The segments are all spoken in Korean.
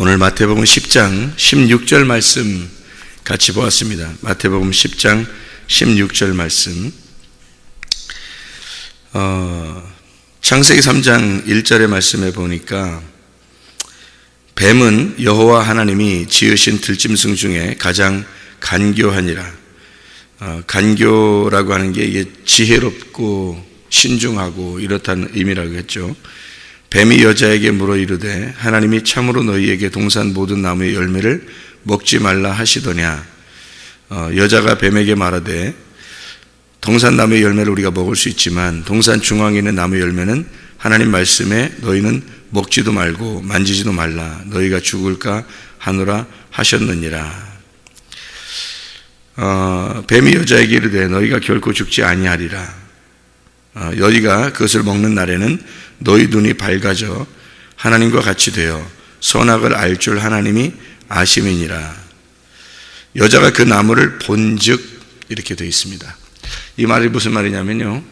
오늘 마태복음 10장 16절 말씀 같이 보았습니다. 마태복음 10장 16절 말씀. 창세기 3장 1절의 말씀에 보니까 뱀은 여호와 하나님이 지으신 들짐승 중에 가장 간교하니라. 간교라고 하는 게 이게 지혜롭고 신중하고 이렇다는 의미라고 했죠. 뱀이 여자에게 물어 이르되 하나님이 참으로 너희에게 동산 모든 나무의 열매를 먹지 말라 하시더냐. 여자가 뱀에게 말하되 동산 나무의 열매를 우리가 먹을 수 있지만 동산 중앙에 있는 나무의 열매는 하나님 말씀에 너희는 먹지도 말고 만지지도 말라 너희가 죽을까 하노라 하셨느니라. 뱀이 여자에게 이르되 너희가 결코 죽지 아니하리라. 너희가 그것을 먹는 날에는 너희 눈이 밝아져 하나님과 같이 되어 선악을 알 줄 하나님이 아심이니라. 여자가 그 나무를 본즉 이렇게 되어 있습니다. 이 말이 무슨 말이냐면요,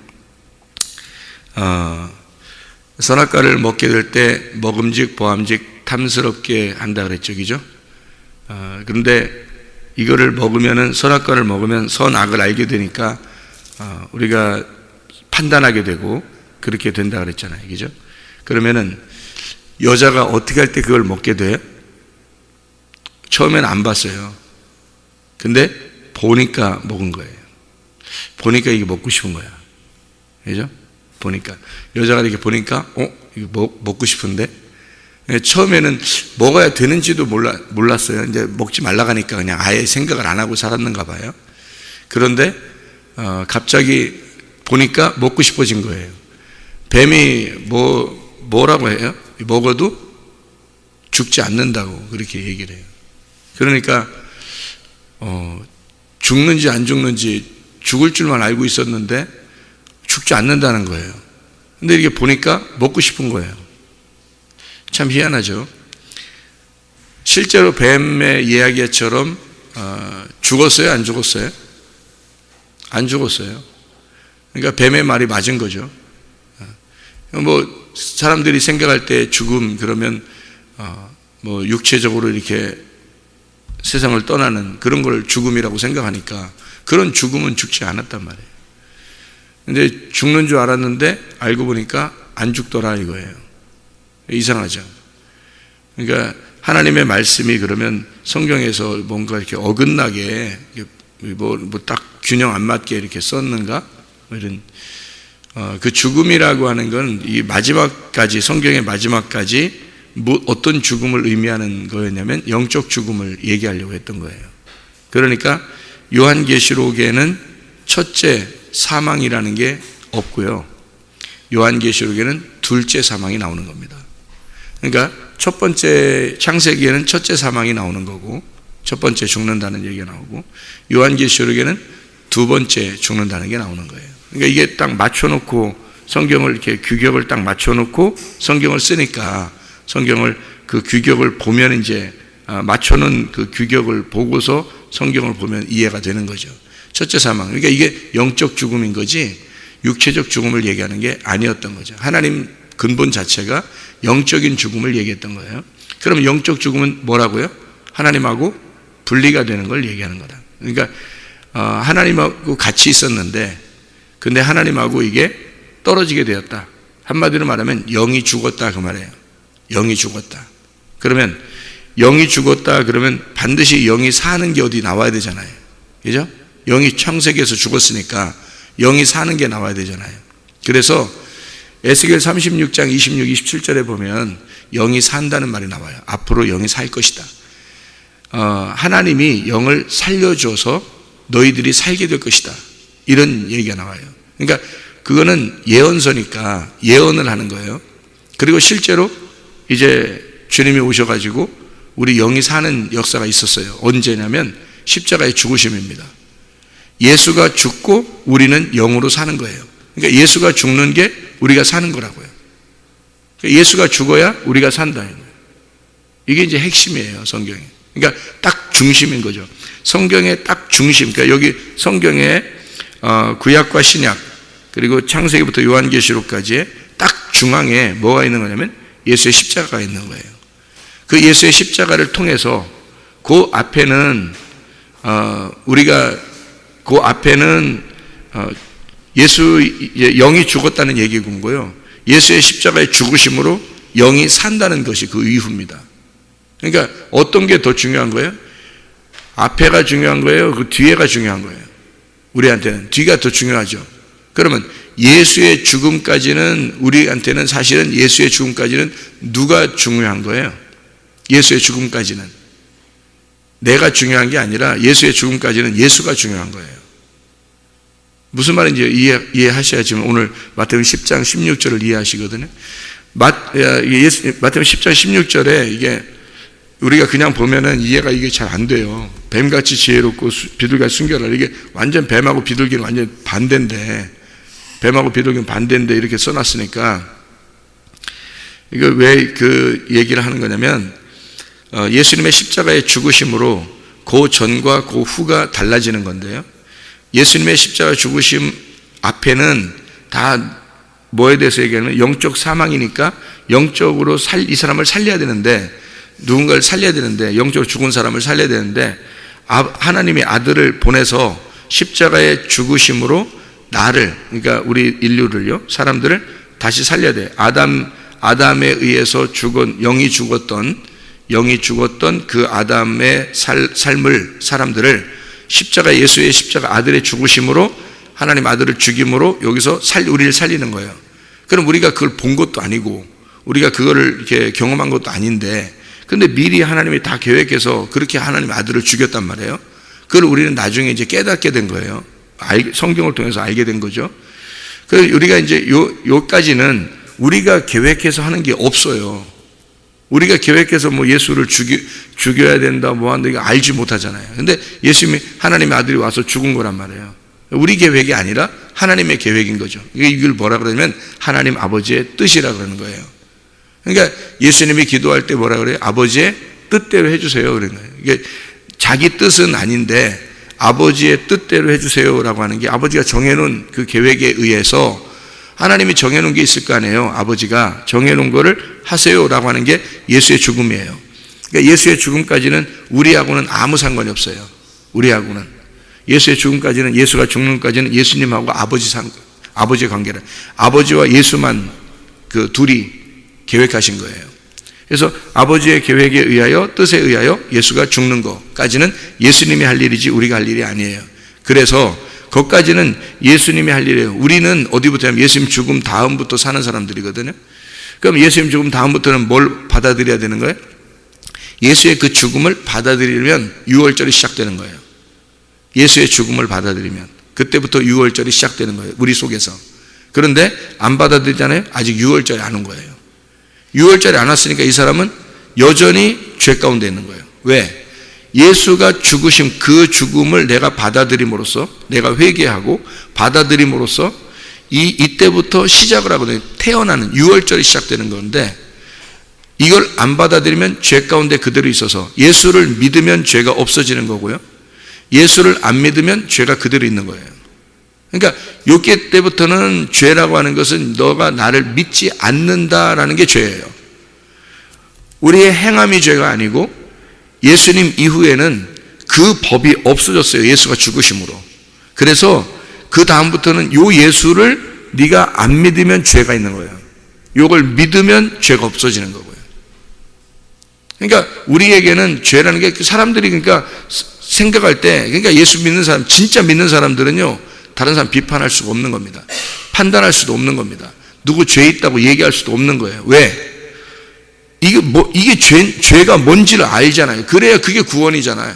선악과를 먹게 될 때 먹음직 보암직 탐스럽게 한다 그랬죠, 그죠? 그런데 이거를 먹으면은, 선악과를 먹으면 선악을 알게 되니까 우리가 판단하게 되고 그렇게 된다 그랬잖아요, 그죠? 그러면은 여자가 어떻게 할 때 그걸 먹게 돼요? 처음에는 안 봤어요. 근데 보니까 먹은 거예요. 보니까 이게 먹고 싶은 거야, 그죠? 보니까 여자가 이렇게 보니까 이거 먹고 싶은데, 처음에는 먹어야 되는지도 몰랐어요. 이제 먹지 말라 하니까 그냥 아예 생각을 안 하고 살았는가 봐요. 그런데 갑자기 보니까 먹고 싶어진 거예요. 뱀이 뭐라고 해요? 먹어도 죽지 않는다고 그렇게 얘기를 해요. 그러니까 죽는지 안 죽는지 죽을 줄만 알고 있었는데 죽지 않는다는 거예요. 근데 이렇게 보니까 먹고 싶은 거예요. 참 희한하죠. 실제로 뱀의 이야기처럼 죽었어요? 안 죽었어요? 안 죽었어요. 그러니까 뱀의 말이 맞은 거죠. 사람들이 생각할 때 죽음 그러면 육체적으로 이렇게 세상을 떠나는 그런 걸 죽음이라고 생각하니까 그런 죽음은 죽지 않았단 말이에요. 근데 죽는 줄 알았는데 알고 보니까 안 죽더라 이거예요. 이상하죠. 그러니까 하나님의 말씀이 그러면 성경에서 뭔가 이렇게 어긋나게 딱 균형 안 맞게 이렇게 썼는가? 이런 그 죽음이라고 하는 건 이 마지막까지, 성경의 마지막까지 어떤 죽음을 의미하는 거였냐면 영적 죽음을 얘기하려고 했던 거예요. 그러니까 요한계시록에는 첫째 사망이라는 게 없고요, 요한계시록에는 둘째 사망이 나오는 겁니다. 그러니까 첫 번째 창세기에는 첫째 사망이 나오는 거고 첫 번째 죽는다는 얘기가 나오고, 요한계시록에는 두 번째 죽는다는 게 나오는 거예요. 그러니까 이게 딱 맞춰놓고 성경을 이렇게 규격을 딱 맞춰놓고 성경을 쓰니까 성경을 그 규격을 보면 이제 맞춰놓은 그 규격을 보고서 성경을 보면 이해가 되는 거죠. 첫째 사망. 그러니까 이게 영적 죽음인 거지 육체적 죽음을 얘기하는 게 아니었던 거죠. 하나님 근본 자체가 영적인 죽음을 얘기했던 거예요. 그럼 영적 죽음은 뭐라고요? 하나님하고 분리가 되는 걸 얘기하는 거다. 그러니까 하나님하고 같이 있었는데 근데 하나님하고 이게 떨어지게 되었다. 한마디로 말하면 영이 죽었다 그 말이에요. 영이 죽었다. 그러면 영이 죽었다 그러면 반드시 영이 사는 게 어디 나와야 되잖아요, 그죠? 영이 창세기에서 죽었으니까 영이 사는 게 나와야 되잖아요. 그래서 에스겔 36장 26, 27절에 보면 영이 산다는 말이 나와요. 앞으로 영이 살 것이다. 하나님이 영을 살려줘서 너희들이 살게 될 것이다, 이런 얘기가 나와요. 그러니까 그거는 예언서니까 예언을 하는 거예요. 그리고 실제로 이제 주님이 오셔가지고 우리 영이 사는 역사가 있었어요. 언제냐면 십자가의 죽으심입니다. 예수가 죽고 우리는 영으로 사는 거예요. 그러니까 예수가 죽는 게 우리가 사는 거라고요. 예수가 죽어야 우리가 산다. 이게 이제 핵심이에요, 성경에. 그러니까 딱 중심인 거죠. 성경의 딱 중심. 그러니까 여기 성경의 구약과 신약 그리고 창세기부터 요한계시록까지의 딱 중앙에 뭐가 있는 거냐면 예수의 십자가가 있는 거예요. 그 예수의 십자가를 통해서 그 앞에는 우리가 그 앞에는 예수 영이 죽었다는 얘기군 거예요. 예수의 십자가의 죽으심으로 영이 산다는 것이 그 이유입니다. 그러니까 어떤 게 더 중요한 거예요? 앞에가 중요한 거예요? 그 뒤에가 중요한 거예요? 우리한테는 뒤가 더 중요하죠. 그러면 예수의 죽음까지는 우리한테는 사실은 예수의 죽음까지는 누가 중요한 거예요? 예수의 죽음까지는 내가 중요한 게 아니라 예수의 죽음까지는 예수가 중요한 거예요. 무슨 말인지 이해하셔야지만 오늘 마태복음 10장 16절을 이해하시거든요. 마태복음 10장 16절에 이게 우리가 그냥 보면은 이해가 이게 잘 안 돼요. 뱀같이 지혜롭고 비둘기같이 순결하라. 이게 완전 뱀하고 비둘기는 완전 반대인데, 뱀하고 비둘기는 반대인데 이렇게 써놨으니까 이거 왜 그 얘기를 하는 거냐면 예수님의 십자가의 죽으심으로 그 전과 그 후가 달라지는 건데요. 예수님의 십자가 죽으심 앞에는 다 뭐에 대해서 얘기하면 영적 사망이니까 영적으로 이 사람을 살려야 되는데, 누군가를 살려야 되는데, 영적으로 죽은 사람을 살려야 되는데 하나님의 아들을 보내서 십자가의 죽으심으로 나를, 그러니까 우리 인류를요, 사람들을 다시 살려야 돼. 아담에 의해서 영이 죽었던 그 아담의 삶을, 사람들을 예수의 십자가 아들의 죽으심으로, 하나님 아들을 죽임으로 여기서 우리를 살리는 거예요. 그럼 우리가 그걸 본 것도 아니고 우리가 그거를 이렇게 경험한 것도 아닌데, 근데 미리 하나님이 다 계획해서 그렇게 하나님 아들을 죽였단 말이에요. 그걸 우리는 나중에 이제 깨닫게 된 거예요. 성경을 통해서 알게 된 거죠. 그래서 우리가 이제 요까지는 우리가 계획해서 하는 게 없어요. 우리가 계획해서 뭐 예수를 죽여야 된다, 뭐 한다, 이거 알지 못하잖아요. 근데 예수님이, 하나님의 아들이 와서 죽은 거란 말이에요. 우리 계획이 아니라 하나님의 계획인 거죠. 이걸 뭐라 그러냐면 하나님 아버지의 뜻이라 그러는 거예요. 그러니까 예수님이 기도할 때 뭐라 그래요? 아버지의 뜻대로 해주세요. 그런 거예요. 이게 자기 뜻은 아닌데 아버지의 뜻대로 해주세요라고 하는 게, 아버지가 정해놓은 그 계획에 의해서 하나님이 정해놓은 게 있을 거 아니에요. 아버지가 정해놓은 거를 하세요라고 하는 게 예수의 죽음이에요. 그러니까 예수의 죽음까지는 우리하고는 아무 상관이 없어요. 우리하고는 예수의 죽음까지는, 예수가 죽는 것까지는 예수님하고 아버지의 관계를, 아버지와 예수만 그 둘이 계획하신 거예요. 그래서 아버지의 계획에 의하여, 뜻에 의하여 예수가 죽는 것까지는 예수님이 할 일이지 우리가 할 일이 아니에요. 그래서 그것까지는 예수님이 할 일이에요. 우리는 어디부터 하면 예수님 죽음 다음부터 사는 사람들이거든요. 그럼 예수님 죽음 다음부터는 뭘 받아들여야 되는 거예요? 예수의 그 죽음을 받아들이면 6월절이 시작되는 거예요. 예수의 죽음을 받아들이면 그때부터 6월절이 시작되는 거예요, 우리 속에서. 그런데 안 받아들이잖아요. 아직 6월절이 안 온 거예요. 6월절이 안 왔으니까 이 사람은 여전히 죄 가운데 있는 거예요. 왜? 예수가 죽으신 그 죽음을 내가 받아들임으로써, 내가 회개하고 받아들임으로써 이때부터 시작을 하거든요. 태어나는 6월절이 시작되는 건데, 이걸 안 받아들이면 죄 가운데 그대로 있어서 예수를 믿으면 죄가 없어지는 거고요, 예수를 안 믿으면 죄가 그대로 있는 거예요. 그러니까 요때 때부터는 죄라고 하는 것은 너가 나를 믿지 않는다라는 게 죄예요. 우리의 행함이 죄가 아니고 예수님 이후에는 그 법이 없어졌어요. 예수가 죽으심으로. 그래서 그 다음부터는 요 예수를 네가 안 믿으면 죄가 있는 거예요. 요걸 믿으면 죄가 없어지는 거고요. 그러니까 우리에게는 죄라는 게, 사람들이 그러니까 생각할 때, 그러니까 예수 믿는 사람, 진짜 믿는 사람들은요, 다른 사람 비판할 수가 없는 겁니다. 판단할 수도 없는 겁니다. 누구 죄 있다고 얘기할 수도 없는 거예요. 왜? 이게 죄가 뭔지를 알잖아요. 그래야 그게 구원이잖아요.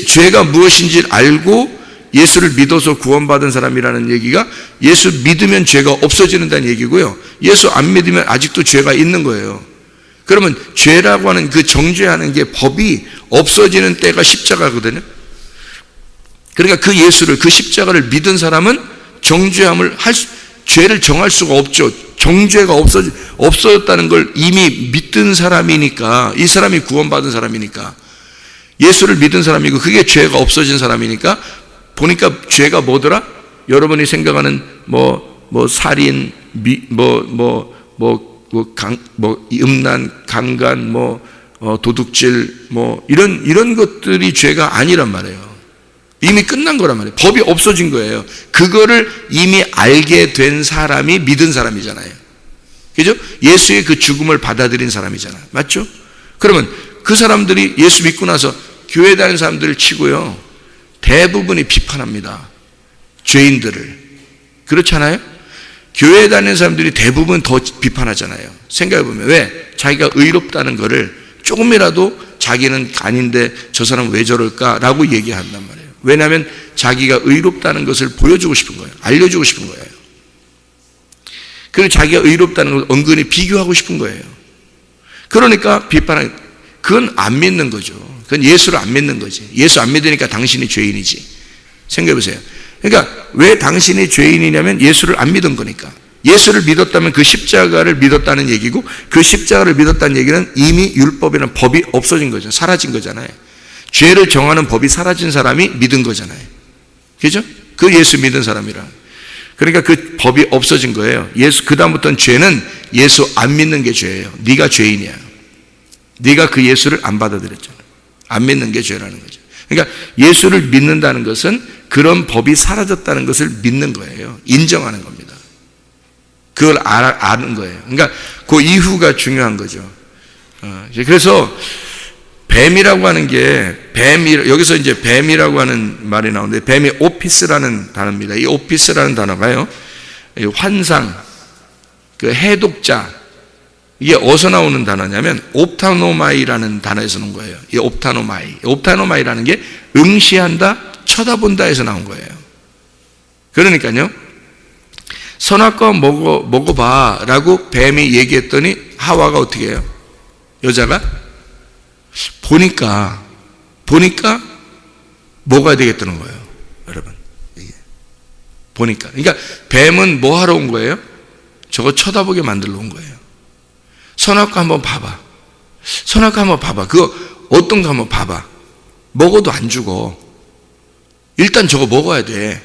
죄가 무엇인지를 알고 예수를 믿어서 구원받은 사람이라는 얘기가, 예수 믿으면 죄가 없어지는다는 얘기고요, 예수 안 믿으면 아직도 죄가 있는 거예요. 그러면 죄라고 하는 그 정죄하는 게 법이 없어지는 때가 십자가거든요. 그러니까 그 예수를, 그 십자가를 믿은 사람은 정죄함을 죄를 정할 수가 없죠. 정죄가 없어졌다는 걸 이미 믿은 사람이니까, 이 사람이 구원받은 사람이니까, 예수를 믿은 사람이고 그게 죄가 없어진 사람이니까, 보니까 죄가 뭐더라? 여러분이 생각하는 살인, 음란, 강간, 도둑질, 이런 것들이 죄가 아니란 말이에요. 이미 끝난 거란 말이에요. 법이 없어진 거예요. 그거를 이미 알게 된 사람이 믿은 사람이잖아요. 그죠? 예수의 그 죽음을 받아들인 사람이잖아요. 맞죠? 그러면 그 사람들이 예수 믿고 나서 교회 다니는 사람들을 치고요, 대부분이 비판합니다. 죄인들을. 그렇잖아요? 교회 다니는 사람들이 대부분 더 비판하잖아요. 생각해보면. 왜? 자기가 의롭다는 거를 조금이라도 자기는 아닌데 저 사람은 왜 저럴까라고 얘기한단 말이에요. 왜냐하면 자기가 의롭다는 것을 보여주고 싶은 거예요. 알려주고 싶은 거예요. 그리고 자기가 의롭다는 걸 은근히 비교하고 싶은 거예요. 그러니까 비판하는, 그건 안 믿는 거죠. 그건 예수를 안 믿는 거지. 예수 안 믿으니까 당신이 죄인이지. 생각해보세요. 그러니까 왜 당신이 죄인이냐면 예수를 안 믿은 거니까. 예수를 믿었다면 그 십자가를 믿었다는 얘기고, 그 십자가를 믿었다는 얘기는 이미 율법이라는 법이 없어진 거죠. 사라진 거잖아요. 죄를 정하는 법이 사라진 사람이 믿은 거잖아요. 그죠? 그 예수 믿은 사람이라. 그러니까 그 법이 없어진 거예요. 그다음부터는 죄는 예수 안 믿는 게 죄예요. 네가 죄인이야. 네가 그 예수를 안 받아들였잖아. 안 믿는 게 죄라는 거죠. 그러니까 예수를 믿는다는 것은 그런 법이 사라졌다는 것을 믿는 거예요. 인정하는 겁니다. 그걸 아는 거예요. 그러니까 그 이후가 중요한 거죠. 그래서 뱀이라고 하는 게, 여기서 이제 뱀이라고 하는 말이 나오는데, 뱀이 오피스라는 단어입니다. 이 오피스라는 단어가요, 환상, 그 해독자, 이게 어디서 나오는 단어냐면 옵타노마이라는 단어에서 나온 거예요. 이 옵타노마이라는 게 응시한다, 쳐다본다에서 나온 거예요. 그러니까요, 선악과 먹어봐 라고 뱀이 얘기했더니 하와가 어떻게 해요? 여자가 보니까 먹어야 되겠다는 거예요. 여러분, 이게 보니까. 그러니까 뱀은 뭐 하러 온 거예요? 저거 쳐다보게 만들러 온 거예요. 선악과 한번 봐봐. 선악과 한번 봐봐. 그거 어떤 거 한번 봐봐. 먹어도 안 죽어. 일단 저거 먹어야 돼.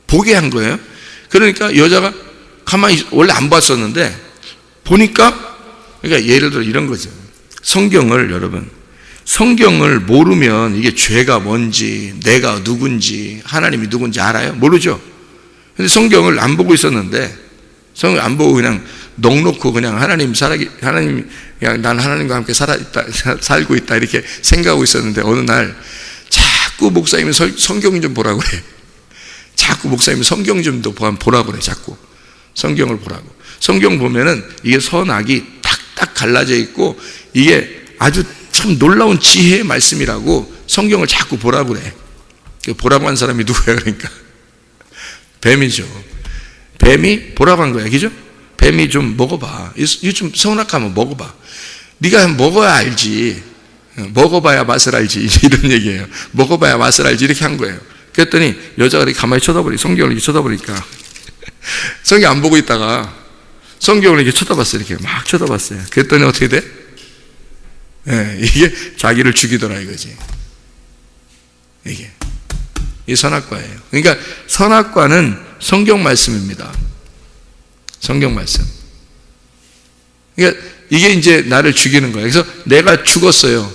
보게 한 거예요. 그러니까 여자가 가만히, 원래 안 봤었는데 보니까, 그러니까 예를 들어 이런 거죠. 성경을, 여러분, 성경을 모르면 이게 죄가 뭔지, 내가 누군지, 하나님이 누군지 알아요? 모르죠? 근데 성경을 안 보고 있었는데, 성경 안 보고 그냥 넋놓고 그냥 하나님, 그냥 난 하나님과 함께 살고 있다 이렇게 생각하고 있었는데, 어느 날 자꾸 목사님이 성경 좀 보라고 그래. 자꾸 목사님이 성경 좀 보라고 그래. 자꾸 성경을 보라고. 성경 보면은 이게 선악이 탁탁 갈라져 있고, 이게 아주 참 놀라운 지혜의 말씀이라고 성경을 자꾸 보라고 그래. 보라고 한 사람이 누구야? 그러니까 뱀이죠. 뱀이 보라고 한 거야. 그죠? 뱀이 좀 먹어봐. 이거 좀 선악하면 먹어봐. 네가 먹어야 알지. 먹어봐야 맛을 알지. 이런 얘기예요. 먹어봐야 맛을 알지. 이렇게 한 거예요. 그랬더니 여자가 이렇게 가만히 성경을 이렇게 쳐다보니까 성경 안 보고 있다가 성경을 이렇게 쳐다봤어요. 이렇게 막 쳐다봤어요. 그랬더니 어떻게 돼? 네, 이게 자기를 죽이더라 이거지. 이게 이 선악과예요. 그러니까 선악과는 성경 말씀입니다. 성경 말씀. 그러니까 이게 이제 나를 죽이는 거예요. 그래서 내가 죽었어요.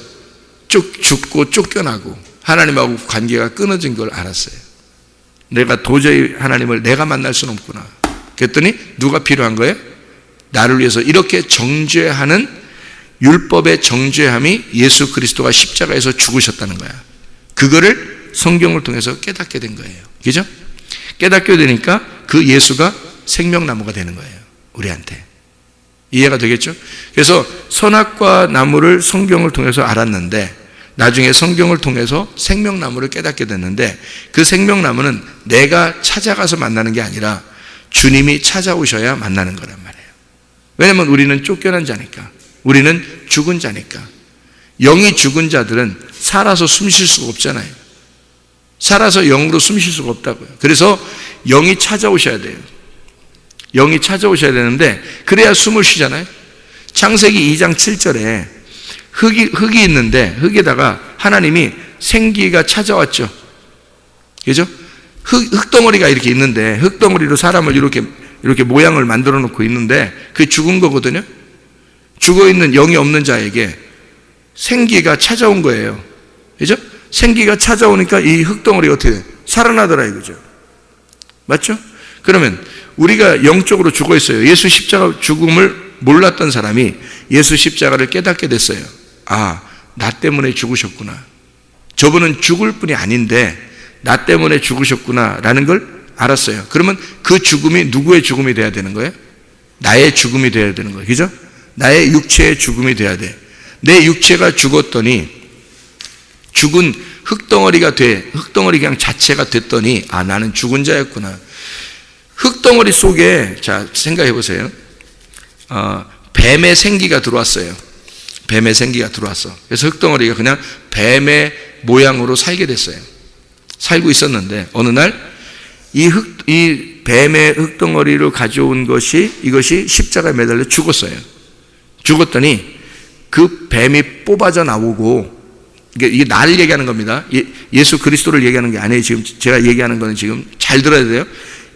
죽고 쫓겨나고 하나님하고 관계가 끊어진 걸 알았어요. 내가 도저히 하나님을 내가 만날 수는 없구나. 그랬더니 누가 필요한 거예요? 나를 위해서 이렇게 정죄하는 율법의 정죄함이 예수 그리스도가 십자가에서 죽으셨다는 거야. 그거를 성경을 통해서 깨닫게 된 거예요. 그죠? 깨닫게 되니까 그 예수가 생명나무가 되는 거예요. 우리한테. 이해가 되겠죠? 그래서 선악과 나무를 성경을 통해서 알았는데, 나중에 성경을 통해서 생명나무를 깨닫게 됐는데, 그 생명나무는 내가 찾아가서 만나는 게 아니라 주님이 찾아오셔야 만나는 거란 말이에요. 왜냐하면 우리는 쫓겨난 자니까. 우리는 죽은 자니까. 영이 죽은 자들은 살아서 숨 쉴 수가 없잖아요. 살아서 영으로 숨 쉴 수가 없다고요. 그래서 영이 찾아오셔야 돼요. 영이 찾아오셔야 되는데, 그래야 숨을 쉬잖아요. 창세기 2장 7절에 흙이 있는데, 흙에다가 하나님이 생기가 찾아왔죠. 그죠? 흙덩어리가 이렇게 있는데, 흙덩어리로 사람을 이렇게 모양을 만들어 놓고 있는데, 그게 죽은 거거든요. 죽어 있는 영이 없는 자에게 생기가 찾아온 거예요. 그죠? 생기가 찾아오니까 이 흙덩어리가 어떻게 돼? 살아나더라 이거죠. 맞죠? 그러면 우리가 영적으로 죽어 있어요. 예수 십자가 죽음을 몰랐던 사람이 예수 십자가를 깨닫게 됐어요. 아, 나 때문에 죽으셨구나. 저분은 죽을 뿐이 아닌데 나 때문에 죽으셨구나 라는 걸 알았어요. 그러면 그 죽음이 누구의 죽음이 돼야 되는 거예요? 나의 죽음이 돼야 되는 거예요. 그죠? 나의 육체의 죽음이 돼야 돼. 내 육체가 죽었더니 죽은 흙덩어리가 흙덩어리 그냥 자체가 됐더니 아, 나는 죽은 자였구나. 흙덩어리 속에, 자, 생각해 보세요. 뱀의 생기가 들어왔어요. 뱀의 생기가 들어왔어. 그래서 흙덩어리가 그냥 뱀의 모양으로 살게 됐어요. 살고 있었는데 어느 날 이 뱀의 흙덩어리로 가져온 이것이 십자가에 매달려 죽었어요. 죽었더니 그 뱀이 뽑아져 나오고, 이게 나를 얘기하는 겁니다. 예수 그리스도를 얘기하는 게 아니에요. 지금 제가 얘기하는 거는 지금 잘 들어야 돼요.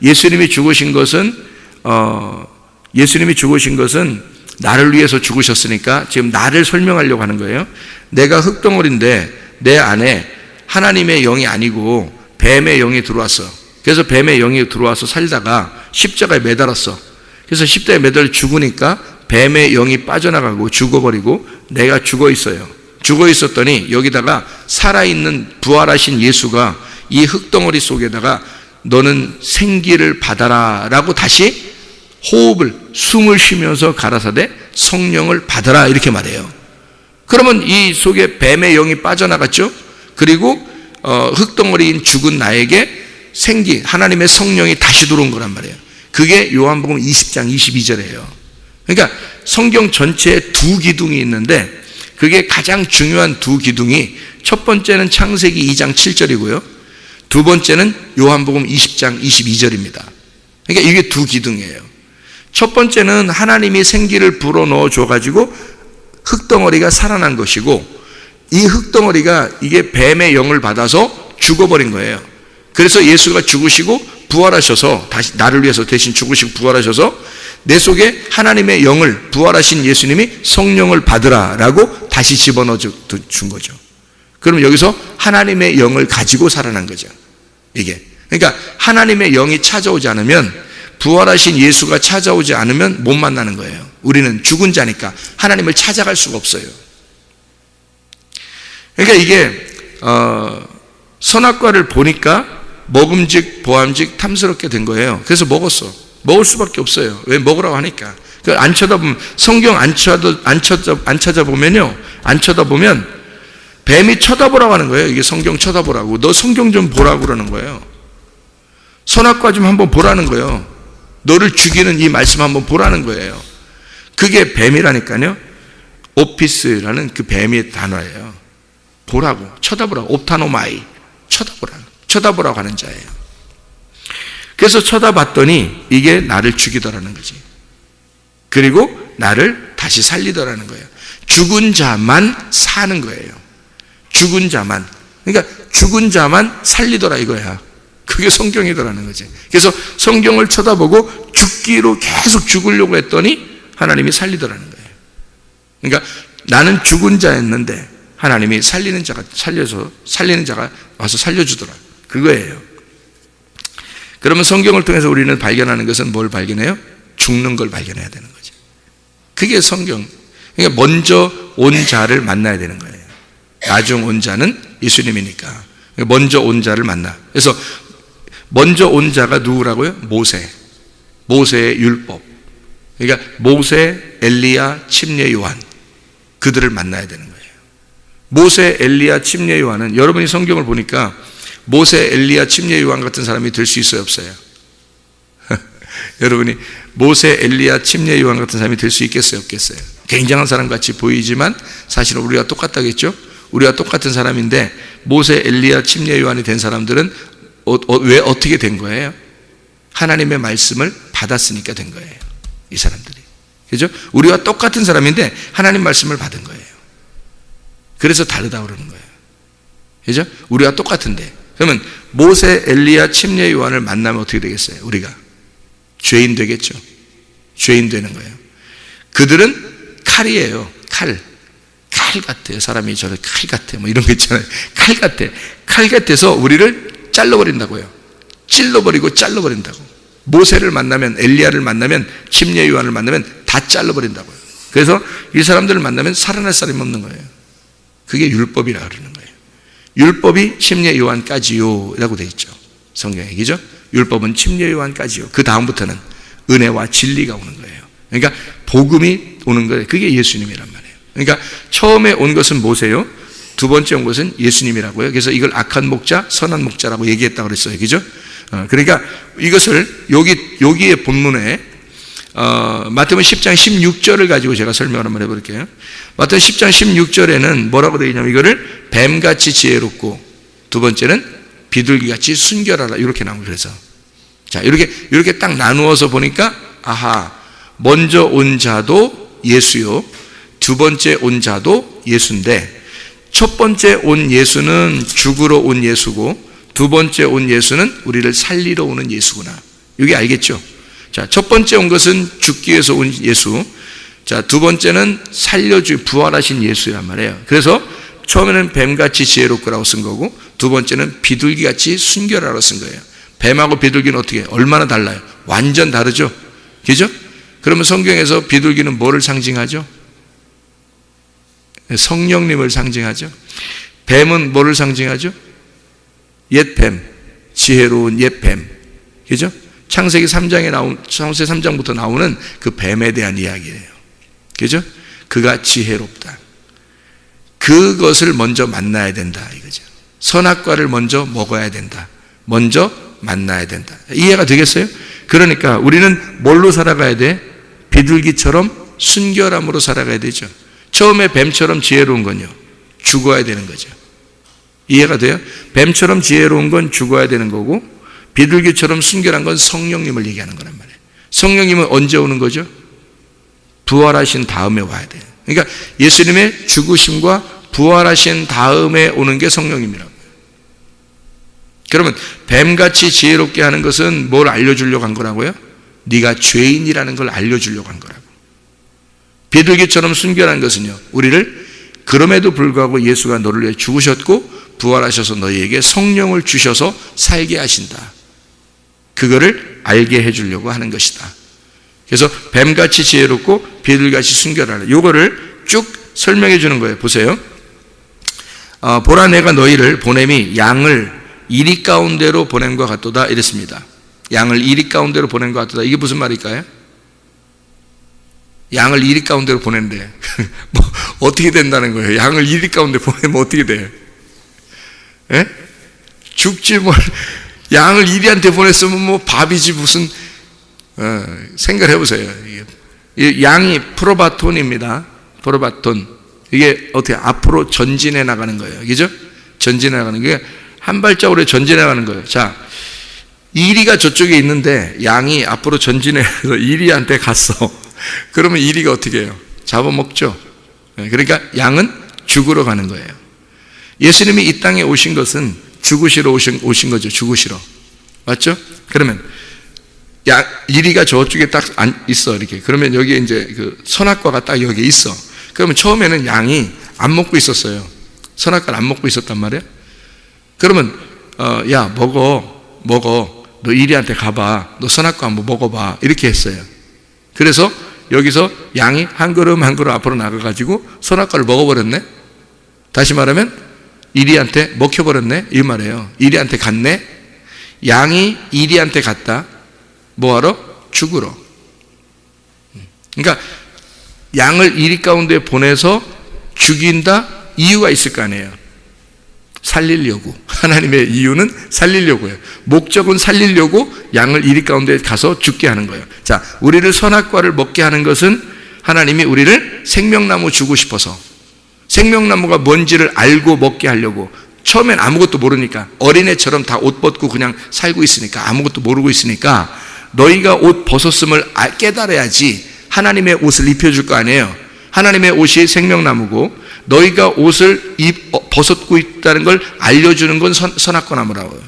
예수님이 죽으신 것은 나를 위해서 죽으셨으니까 지금 나를 설명하려고 하는 거예요. 내가 흙덩어리인데 내 안에 하나님의 영이 아니고 뱀의 영이 들어왔어. 그래서 뱀의 영이 들어와서 살다가 십자가에 매달았어. 그래서 십자가에 매달려 죽으니까 뱀의 영이 빠져나가고 죽어버리고 내가 죽어 있어요. 죽어 있었더니 여기다가 살아있는 부활하신 예수가 이 흙덩어리 속에다가 너는 생기를 받아라 라고 다시 숨을 쉬면서 가라사대 성령을 받아라 이렇게 말해요. 그러면 이 속에 뱀의 영이 빠져나갔죠. 그리고 흙덩어리인 죽은 나에게 하나님의 성령이 다시 들어온 거란 말이에요. 그게 요한복음 20장 22절이에요. 그러니까 성경 전체에 두 기둥이 있는데 그게 가장 중요한 두 기둥이 첫 번째는 창세기 2장 7절이고요. 두 번째는 요한복음 20장 22절입니다. 그러니까 이게 두 기둥이에요. 첫 번째는 하나님이 생기를 불어넣어 줘가지고 흙덩어리가 살아난 것이고, 이 흙덩어리가 이게 뱀의 영을 받아서 죽어버린 거예요. 그래서 예수가 죽으시고 부활하셔서 다시 나를 위해서 대신 죽으시고 부활하셔서 내 속에 하나님의 영을, 부활하신 예수님이 성령을 받으라 라고 다시 집어넣어 준 거죠. 그럼 여기서 하나님의 영을 가지고 살아난 거죠. 이게. 그러니까 하나님의 영이 찾아오지 않으면, 부활하신 예수가 찾아오지 않으면 못 만나는 거예요. 우리는 죽은 자니까 하나님을 찾아갈 수가 없어요. 그러니까 이게 선악과를 보니까 먹음직 보암직 탐스럽게 된 거예요. 그래서 먹었어. 먹을 수밖에 없어요. 왜? 먹으라고 하니까. 안 쳐다보면, 성경 안 찾아보면요, 안 쳐다보면 뱀이 쳐다보라고 하는 거예요. 이게 성경 쳐다보라고. 너 성경 좀 보라고 그러는 거예요. 선악과 좀 한번 보라는 거예요. 너를 죽이는 이 말씀 한번 보라는 거예요. 그게 뱀이라니까요. 오피스라는 그 뱀의 단어예요. 보라고, 쳐다보라고. 옵타노마이, 쳐다보라고 하는 자예요. 그래서 쳐다봤더니 이게 나를 죽이더라는 거지. 그리고 나를 다시 살리더라는 거예요. 죽은 자만 사는 거예요. 죽은 자만. 그러니까 죽은 자만 살리더라 이거야. 그게 성경이더라는 거지. 그래서 성경을 쳐다보고 죽기로 계속 죽으려고 했더니 하나님이 살리더라는 거예요. 그러니까 나는 죽은 자였는데 하나님이 살리는 자가 와서 살려주더라. 그거예요. 그러면 성경을 통해서 우리는 발견하는 것은 뭘 발견해요? 죽는 걸 발견해야 되는 거죠. 그게 성경. 그러니까 먼저 온 자를 만나야 되는 거예요. 나중 온 자는 예수님이니까. 먼저 온 자를 만나. 그래서 먼저 온 자가 누구라고요? 모세의 율법. 그러니까 모세, 엘리야, 침례 요한. 그들을 만나야 되는 거예요. 모세, 엘리야, 침례 요한은 여러분이 성경을 보니까 모세, 엘리야, 침례 요한 같은 사람이 될 수 있어요, 없어요? 여러분이 모세, 엘리야, 침례 요한 같은 사람이 될 수 있겠어요, 없겠어요? 굉장한 사람 같이 보이지만 사실은 우리가 똑같다겠죠? 우리가 똑같은 사람인데 모세, 엘리야, 침례 요한이 된 사람들은 왜 어떻게 된 거예요? 하나님의 말씀을 받았으니까 된 거예요. 이 사람들이. 그죠? 우리와 똑같은 사람인데 하나님 말씀을 받은 거예요. 그래서 다르다고 그러는 거예요. 그죠? 우리와 똑같은데. 그러면 모세, 엘리야, 침례 요한을 만나면 어떻게 되겠어요? 우리가 죄인 되겠죠. 죄인 되는 거예요. 그들은 칼이에요. 칼 칼 같아요. 사람이 저를 칼 같아. 뭐 이런 거 있잖아요. 칼 같아. 칼 같아서 우리를 잘라버린다고요. 찔러버리고 잘라버린다고. 모세를 만나면, 엘리야를 만나면, 침례 요한을 만나면 다 잘라버린다고요. 그래서 이 사람들을 만나면 살아날 사람이 없는 거예요. 그게 율법이라 그러는 거예요. 율법이 침례 요한까지요 라고 되어 있죠. 성경에. 그죠? 율법은 침례 요한까지요. 그 다음부터는 은혜와 진리가 오는 거예요. 그러니까 복음이 오는 거예요. 그게 예수님이란 말이에요. 그러니까 처음에 온 것은 모세요. 두 번째 온 것은 예수님이라고요. 그래서 이걸 악한 목자, 선한 목자라고 얘기했다고 그랬어요. 그죠? 그러니까 이것을 여기에 본문에 마태복음 10장 16절을 가지고 제가 설명을 한번 해볼게요. 마태복음 10장 16절에는 뭐라고 되어 있냐면 이거를 뱀같이 지혜롭고 두 번째는 비둘기같이 순결하라 이렇게 나오고 그래서 자 이렇게 딱 나누어서 보니까 아하 먼저 온 자도 예수요 두 번째 온 자도 예수인데 첫 번째 온 예수는 죽으러 온 예수고 두 번째 온 예수는 우리를 살리러 오는 예수구나. 이게 알겠죠? 자, 첫 번째 온 것은 죽기 위해서 온 예수. 자, 두 번째는 부활하신 예수란 말이에요. 그래서 처음에는 뱀같이 지혜롭고라고 쓴 거고 두 번째는 비둘기같이 순결하라고 쓴 거예요. 뱀하고 비둘기는 어떻게 얼마나 달라요? 완전 다르죠? 그죠? 그러면 성경에서 비둘기는 뭐를 상징하죠? 성령님을 상징하죠. 뱀은 뭐를 상징하죠? 옛뱀, 지혜로운 옛뱀. 그죠? 창세기 3장부터 나오는 그 뱀에 대한 이야기예요. 그죠? 그가 지혜롭다. 그것을 먼저 만나야 된다. 이거죠. 선악과를 먼저 먹어야 된다. 먼저 만나야 된다. 이해가 되겠어요? 그러니까 우리는 뭘로 살아가야 돼? 비둘기처럼 순결함으로 살아가야 되죠. 처음에 뱀처럼 지혜로운 건요. 죽어야 되는 거죠. 이해가 돼요? 뱀처럼 지혜로운 건 죽어야 되는 거고 비둘기처럼 순결한 건 성령님을 얘기하는 거란 말이에요. 성령님은 언제 오는 거죠? 부활하신 다음에 와야 돼요. 그러니까 예수님의 죽으심과 부활하신 다음에 오는 게 성령님이라고. 그러면 뱀같이 지혜롭게 하는 것은 뭘 알려주려고 한 거라고요? 네가 죄인이라는 걸 알려주려고 한 거라고. 비둘기처럼 순결한 것은요, 우리를 그럼에도 불구하고 예수가 너를 위해 죽으셨고 부활하셔서 너희에게 성령을 주셔서 살게 하신다. 그거를 알게 해주려고 하는 것이다. 그래서 뱀같이 지혜롭고 비둘기같이 순결하라. 요거를 쭉 설명해 주는 거예요. 보세요. 보라 내가 너희를 보냄이 양을 이리 가운데로 보냄과 같도다 이랬습니다. 양을 이리 가운데로 보낸 것 같도다. 이게 무슨 말일까요? 양을 이리 가운데로 보낸대. 뭐 어떻게 된다는 거예요? 양을 이리 가운데 보내면 어떻게 돼요? 예? 죽지 뭘 양을 이리한테 보냈으면 뭐 밥이지 무슨 생각을 해보세요. 양이 프로바톤입니다. 프로바톤. 이게 어떻게 앞으로 전진해 나가는 거예요. 그죠? 전진해 나가는 게 한 발자국으로 전진해 나가는 거예요. 자, 이리가 저쪽에 있는데 양이 앞으로 전진해서 이리한테 갔어. 그러면 이리가 어떻게 해요? 잡아먹죠. 그러니까 양은 죽으러 가는 거예요. 예수님이 이 땅에 오신 것은 죽으시러 오신 거죠. 죽으시러. 맞죠? 그러면 이리가 저쪽에 딱 있어. 이렇게. 그러면 여기에 이제 그 선악과가 딱 여기에 있어. 그러면 처음에는 양이 안 먹고 있었어요. 선악과를 안 먹고 있었단 말이에요. 그러면 야 먹어. 너 이리한테 가봐. 너 선악과 한번 먹어봐. 이렇게 했어요. 그래서 여기서 양이 한 걸음 한 걸음 앞으로 나가가지고 선악과를 먹어버렸네. 다시 말하면 이리한테 먹혀버렸네. 이 말이에요. 이리한테 갔네. 양이 이리한테 갔다. 뭐하러? 죽으러. 그러니까 양을 이리 가운데 보내서 죽인다? 이유가 있을 거 아니에요. 살리려고. 하나님의 이유는 살리려고요. 목적은 살리려고 양을 이리 가운데 가서 죽게 하는 거예요. 자, 우리를 선악과를 먹게 하는 것은 하나님이 우리를 생명나무 주고 싶어서, 생명나무가 뭔지를 알고 먹게 하려고. 처음엔 아무것도 모르니까, 어린애처럼 다 옷 벗고 그냥 살고 있으니까, 아무것도 모르고 있으니까 너희가 옷 벗었음을 깨달아야지 하나님의 옷을 입혀줄 거 아니에요. 하나님의 옷이 생명나무고 너희가 옷을 벗었고 있다는 걸 알려주는 건 선악과 나무라고요.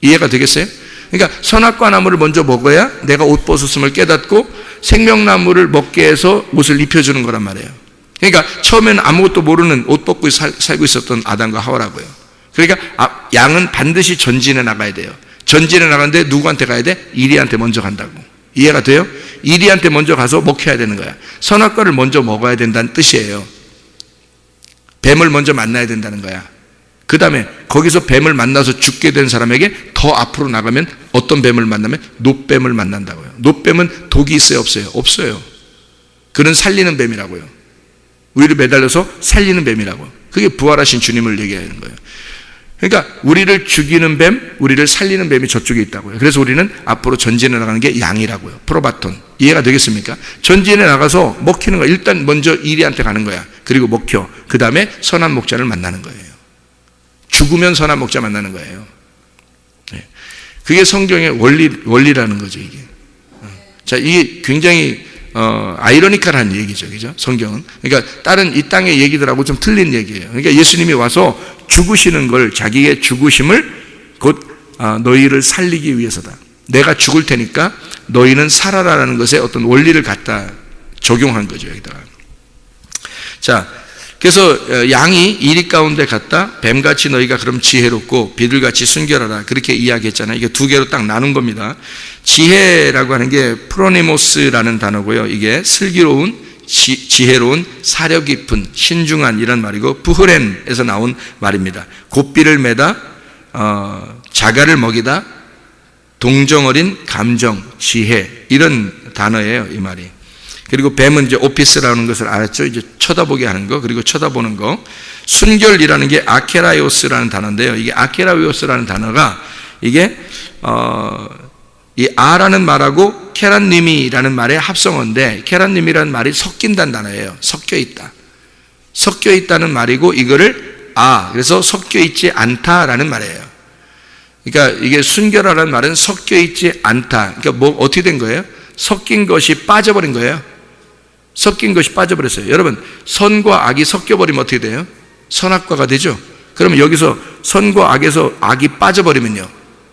이해가 되겠어요? 그러니까 선악과 나무를 먼저 먹어야 내가 옷 벗었음을 깨닫고 생명나무를 먹게 해서 옷을 입혀주는 거란 말이에요. 그러니까 처음에는 아무것도 모르는 옷 벗고 살고 있었던 아담과 하와라고요. 그러니까 양은 반드시 전진해 나가야 돼요. 전진해 나가는데 누구한테 가야 돼? 이리한테 먼저 간다고. 이해가 돼요? 이리한테 먼저 가서 먹혀야 되는 거야. 선악과를 먼저 먹어야 된다는 뜻이에요. 뱀을 먼저 만나야 된다는 거야. 그 다음에 거기서 뱀을 만나서 죽게 된 사람에게 더 앞으로 나가면 어떤 뱀을 만나면 놋뱀을 만난다고요. 놋뱀은 독이 있어요, 없어요? 없어요. 그는 살리는 뱀이라고요. 위로 매달려서 살리는 뱀이라고. 그게 부활하신 주님을 얘기하는 거예요. 그러니까 우리를 죽이는 뱀, 우리를 살리는 뱀이 저쪽에 있다고요. 그래서 우리는 앞으로 전진해 나가는 게 양이라고요. 프로바톤. 이해가 되겠습니까? 전진해 나가서 먹히는 거야. 일단 먼저 이리한테 가는 거야. 그리고 먹혀. 그 다음에 선한 목자를 만나는 거예요. 죽으면 선한 목자 만나는 거예요. 그게 성경의 원리라는 거죠, 이게. 자, 이게 굉장히 아이러니컬한 얘기죠, 그죠? 성경은. 그러니까 다른 이 땅의 얘기들하고 좀 틀린 얘기예요. 그러니까 예수님이 와서 죽으시는 걸, 자기의 죽으심을 곧 너희를 살리기 위해서다. 내가 죽을 테니까 너희는 살아라라는 것에 어떤 원리를 갖다 적용한 거죠, 여기다가. 자, 그래서 양이 이리 가운데 갔다 뱀같이 너희가 그럼 지혜롭고 비둘같이 순결하라, 그렇게 이야기했잖아요. 이게 두 개로 딱 나눈 겁니다. 지혜라고 하는 게 프로니모스라는 단어고요. 이게 슬기로운, 지혜로운, 사려 깊은, 신중한 이런 말이고, 부흐렌에서 나온 말입니다. 곱비를 매다, 자가를 먹이다, 동정어린 감정, 지혜, 이런 단어예요, 이 말이. 그리고 뱀은 이제 오피스라는 것을 알았죠. 이제 쳐다보게 하는 거, 그리고 쳐다보는 거. 순결이라는 게 아케라이오스라는 단어인데요. 이게 아케라이오스라는 단어가 이게 이 아라는 말하고 케란님이라는 말의 합성어인데, 케란님이라는 말이 섞인다는 단어예요. 섞여 있다. 섞여 있다는 말이고, 이거를 그래서 섞여 있지 않다라는 말이에요. 그러니까 이게 순결하라는 말은 섞여 있지 않다. 그러니까 뭐 어떻게 된 거예요? 섞인 것이 빠져버린 거예요. 섞인 것이 빠져버렸어요. 여러분, 선과 악이 섞여버리면 어떻게 돼요? 선악과가 되죠. 그러면 여기서 선과 악에서 악이 빠져버리면요,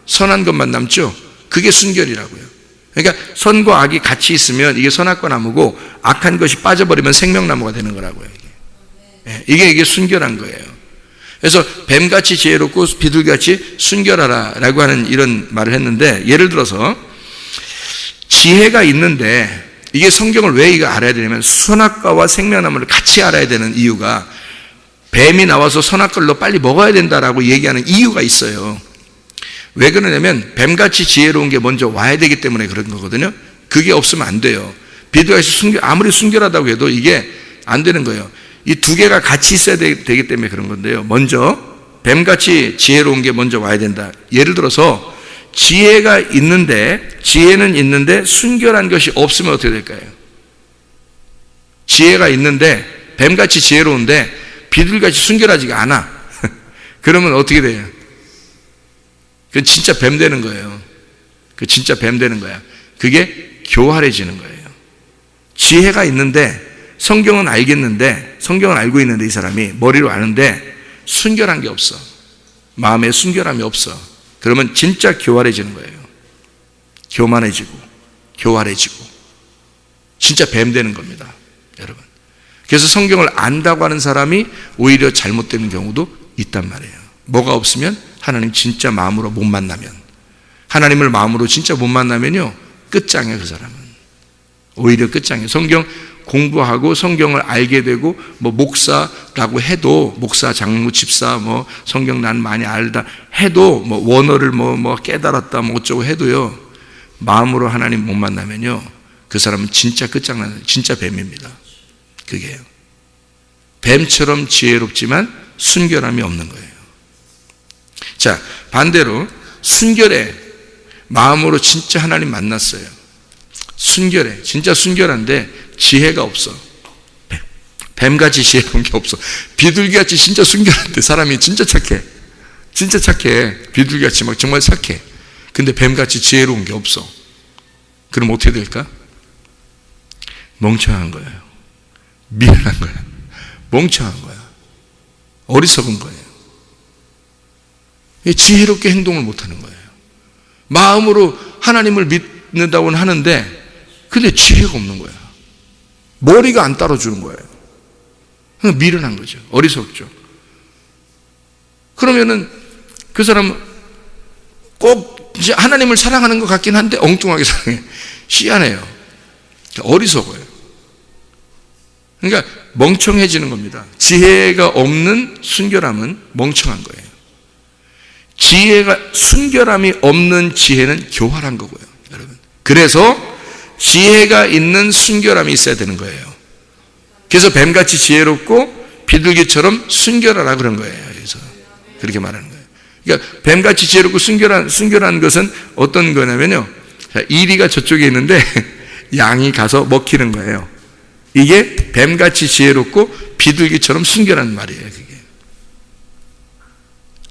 선한 것만 남죠. 그게 순결이라고요. 그러니까 선과 악이 같이 있으면 이게 선악과 나무고, 악한 것이 빠져버리면 생명나무가 되는 거라고요. 이게 순결한 거예요. 그래서 뱀같이 지혜롭고 비둘기같이 순결하라라고 하는 이런 말을 했는데, 예를 들어서 지혜가 있는데, 이게 성경을 왜 이거 알아야 되냐면, 선악과와 생명나무를 같이 알아야 되는 이유가, 뱀이 나와서 선악과를 너 빨리 먹어야 된다라고 얘기하는 이유가 있어요. 왜 그러냐면 뱀같이 지혜로운 게 먼저 와야 되기 때문에 그런 거거든요. 그게 없으면 안 돼요. 비둘기같이 아무리 순결하다고 해도 이게 안 되는 거예요. 이 두 개가 같이 있어야 되기 때문에 그런 건데요. 먼저 뱀같이 지혜로운 게 먼저 와야 된다. 예를 들어서 지혜는 있는데 순결한 것이 없으면 어떻게 될까요? 지혜가 있는데 뱀같이 지혜로운데 비둘기같이 순결하지가 않아. 그러면 어떻게 돼요? 그건 진짜 뱀 되는 거예요. 진짜 뱀 되는 거야. 그게 교활해지는 거예요. 지혜가 있는데, 성경은 알겠는데, 성경은 알고 있는데, 이 사람이 머리로 아는데 순결한 게 없어. 마음에 순결함이 없어. 그러면 진짜 교활해지는 거예요. 교만해지고 교활해지고 진짜 뱀 되는 겁니다, 여러분. 그래서 성경을 안다고 하는 사람이 오히려 잘못되는 경우도 있단 말이에요. 뭐가 없으면? 하나님 진짜 마음으로 못 만나면, 하나님을 마음으로 진짜 못 만나면요, 끝장이에요. 그 사람은 오히려 끝장이에요. 성경 공부하고 성경을 알게 되고, 뭐 목사라고 해도, 목사, 장로, 집사, 뭐 성경 난 많이 알다 해도, 뭐 원어를 뭐 깨달았다 뭐 어쩌고 해도요, 마음으로 하나님 못 만나면요, 그 사람은 진짜 끝장나는, 진짜 뱀입니다. 그게요. 뱀처럼 지혜롭지만 순결함이 없는 거예요. 자, 반대로 순결해. 마음으로 진짜 하나님 만났어요. 순결해. 진짜 순결한데 지혜가 없어. 뱀같이 지혜로운 게 없어. 비둘기같이 진짜 순결한데 사람이 진짜 착해. 진짜 착해. 비둘기같이 막 정말 착해. 근데 뱀같이 지혜로운 게 없어. 그럼 어떻게 될까? 멍청한 거예요. 미련한 거야. 멍청한 거야. 어리석은 거예요. 지혜롭게 행동을 못하는 거예요. 마음으로 하나님을 믿는다고는 하는데 근데 지혜가 없는 거야. 머리가 안 따라주는 거예요. 미련한 거죠. 어리석죠. 그러면은 그 사람은 꼭 이제 하나님을 사랑하는 것 같긴 한데 엉뚱하게 사랑해. 희한해요. 어리석어요. 그러니까 멍청해지는 겁니다. 지혜가 없는 순결함은 멍청한 거예요. 순결함이 없는 지혜는 교활한 거고요, 여러분. 그래서 지혜가 있는 순결함이 있어야 되는 거예요. 그래서 뱀같이 지혜롭고 비둘기처럼 순결하라 그런 거예요. 그래서 그렇게 말하는 거예요. 그러니까 뱀같이 지혜롭고 순결한 것은 어떤 거냐면요, 이리가 저쪽에 있는데 양이 가서 먹히는 거예요. 이게 뱀같이 지혜롭고 비둘기처럼 순결한 말이에요. 그게.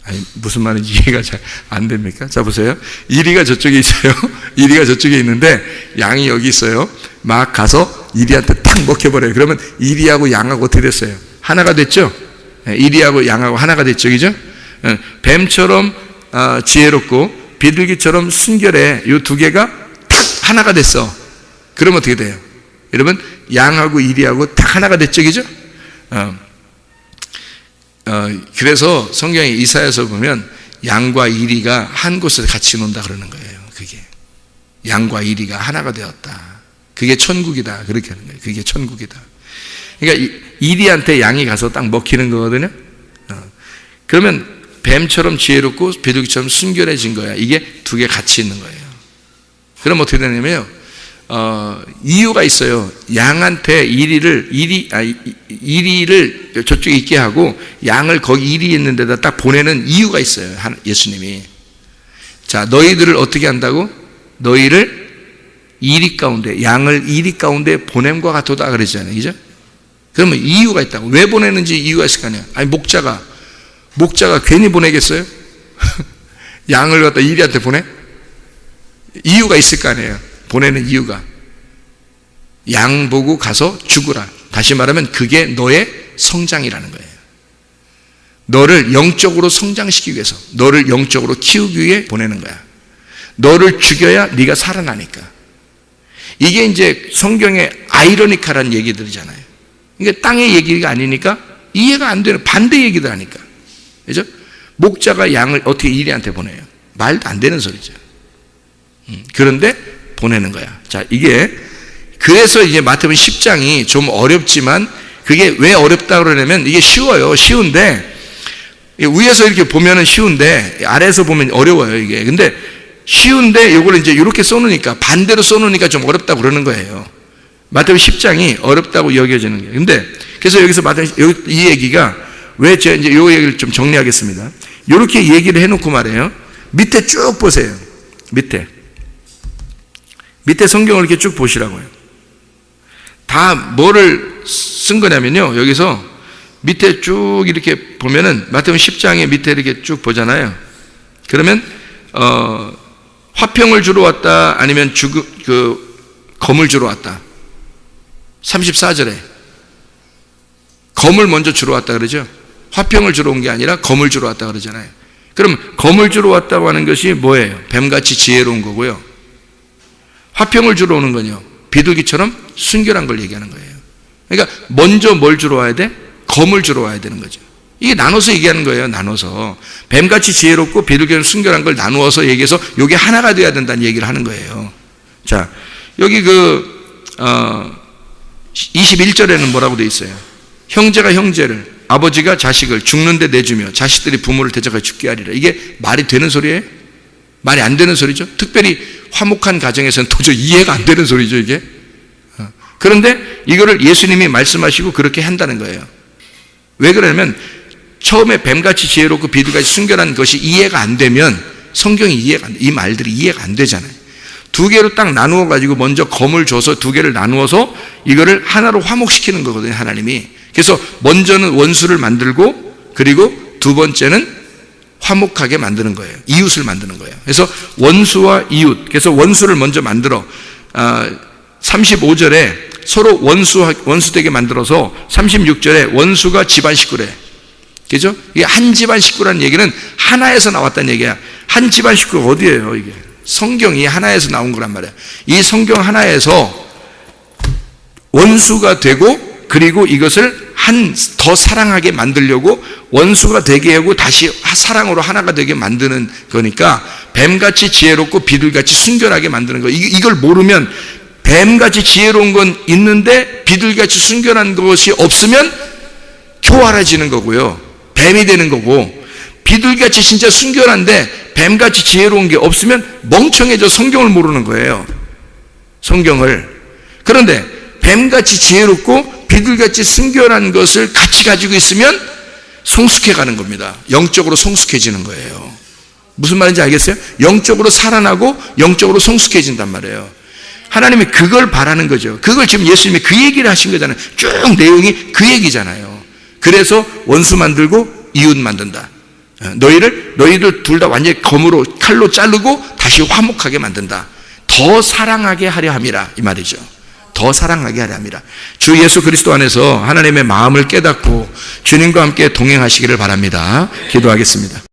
아니, 무슨 말인지 이해가 잘 안 됩니까? 자, 보세요. 이리가 저쪽에 있어요. 이리가 저쪽에 있는데 양이 여기 있어요. 막 가서 이리한테 탁 먹혀버려요. 그러면 이리하고 양하고 어떻게 됐어요? 하나가 됐죠? 이리하고 양하고 하나가 됐죠. 그죠? 뱀처럼 지혜롭고 비둘기처럼 순결해. 이 두 개가 탁 하나가 됐어. 그러면 어떻게 돼요? 여러분, 양하고 이리하고 딱 하나가 됐죠. 그죠? 그래서 성경에 이사야서 보면 양과 이리가 한 곳에서 같이 논다 그러는 거예요. 그게 양과 이리가 하나가 되었다. 그게 천국이다. 그렇게 하는 거예요. 그게 천국이다. 그러니까 이리한테 양이 가서 딱 먹히는 거거든요. 그러면 뱀처럼 지혜롭고 비둘기처럼 순결해진 거야. 이게 두 개 같이 있는 거예요. 그럼 어떻게 되냐면요, 이유가 있어요. 양한테 이리를 저쪽에 있게 하고 양을 거기 이리 있는 데다 딱 보내는 이유가 있어요. 예수님이. 자, 너희들을 어떻게 한다고? 너희를 이리 가운데, 양을 이리 가운데 보냄과 같도다 그러잖아요. 그죠? 그러면 이유가 있다고. 왜 보내는지 이유가 있을 거 아니에요. 아니, 목자가 괜히 보내겠어요? 양을 갖다 이리한테 보내? 이유가 있을 거 아니에요. 보내는 이유가. 양 보고 가서 죽으라. 다시 말하면 그게 너의 성장이라는 거예요. 너를 영적으로 성장시키기 위해서, 너를 영적으로 키우기 위해 보내는 거야. 너를 죽여야 네가 살아나니까. 이게 이제 성경의 아이러니컬한 얘기들이잖아요. 이게 땅의 얘기가 아니니까 이해가 안 되는 반대 얘기들 하니까. 그죠? 목자가 양을 어떻게 이리한테 보내요? 말도 안 되는 소리죠. 그런데 보내는 거야. 자, 이게 그래서 이제 마태복음 10장이 좀 어렵지만, 그게 왜 어렵다 그러냐면 이게 쉬워요. 쉬운데 위에서 이렇게 보면은 쉬운데 아래에서 보면 어려워요, 이게. 근데 쉬운데 이걸 이제 이렇게 써놓으니까, 반대로 써놓으니까 좀 어렵다고 그러는 거예요. 마태복음 10장이 어렵다고 여겨지는 거예요. 근데 그래서 여기서 이 얘기가 왜 제가 이제 이 얘기를 좀 정리하겠습니다. 이렇게 얘기를 해놓고 말해요. 밑에 쭉 보세요. 밑에 성경을 이렇게 쭉 보시라고요. 다 뭐를 쓴 거냐면요, 여기서 밑에 쭉 이렇게 보면은 마태복음 10장에 밑에 이렇게 쭉 보잖아요. 그러면 화평을 주러 왔다, 아니면 검을 주러 왔다. 34절에 검을 먼저 주러 왔다 그러죠. 화평을 주러 온 게 아니라 검을 주러 왔다 그러잖아요. 그럼 검을 주러 왔다고 하는 것이 뭐예요? 뱀같이 지혜로운 거고요. 화평을 주러 오는 건요, 비둘기처럼 순결한 걸 얘기하는 거예요. 그러니까 먼저 뭘 주러 와야 돼? 검을 주러 와야 되는 거죠. 이게 나눠서 얘기하는 거예요. 나눠서 뱀같이 지혜롭고 비둘기처럼 순결한 걸 나누어서 얘기해서 이게 하나가 돼야 된다는 얘기를 하는 거예요. 자, 여기 21절에는 뭐라고 돼 있어요? 형제가 형제를, 아버지가 자식을 죽는데 내주며 자식들이 부모를 대적하여 죽게 하리라. 이게 말이 되는 소리예요? 말이 안 되는 소리죠. 특별히 화목한 가정에서는 도저히 이해가 안 되는 소리죠, 이게. 그런데 이거를 예수님이 말씀하시고 그렇게 한다는 거예요. 왜 그러냐면 처음에 뱀같이 지혜롭고 비둘기같이 순결한 것이 이해가 안 되면 성경이 이해가 안 돼. 이 말들이 이해가 안 되잖아요. 두 개로 딱 나누어 가지고 먼저 검을 줘서 두 개를 나누어서 이거를 하나로 화목시키는 거거든요, 하나님이. 그래서 먼저는 원수를 만들고, 그리고 두 번째는 화목하게 만드는 거예요. 이웃을 만드는 거예요. 그래서 원수와 이웃, 그래서 원수를 먼저 만들어 35절에 서로 원수되게 만들어서 36절에 원수가 집안 식구래. 그죠? 이게 한 집안 식구라는 얘기는 하나에서 나왔다는 얘기야. 한 집안 식구가 어디예요, 이게? 성경이 하나에서 나온 거란 말이야. 이 성경 하나에서 원수가 되고, 그리고 이것을 더 사랑하게 만들려고 원수가 되게 하고 다시 사랑으로 하나가 되게 만드는 거니까 뱀같이 지혜롭고 비둘같이 순결하게 만드는 거. 이걸 모르면 뱀같이 지혜로운 건 있는데 비둘같이 순결한 것이 없으면 교활해지는 거고요. 뱀이 되는 거고, 비둘같이 진짜 순결한데 뱀같이 지혜로운 게 없으면 멍청해져 성경을 모르는 거예요. 성경을. 그런데 뱀같이 지혜롭고 비둘같이 순결한 것을 같이 가지고 있으면 성숙해 가는 겁니다. 영적으로 성숙해지는 거예요. 무슨 말인지 알겠어요? 영적으로 살아나고 영적으로 성숙해진단 말이에요. 하나님이 그걸 바라는 거죠. 그걸 지금 예수님이 그 얘기를 하신 거잖아요. 쭉 내용이 그 얘기잖아요. 그래서 원수 만들고 이웃 만든다. 너희들 둘 다 완전히 검으로 칼로 자르고 다시 화목하게 만든다. 더 사랑하게 하려 함이라, 이 말이죠. 더 사랑하게 하려 함이라. 주 예수 그리스도 안에서 하나님의 마음을 깨닫고 주님과 함께 동행하시기를 바랍니다. 기도하겠습니다.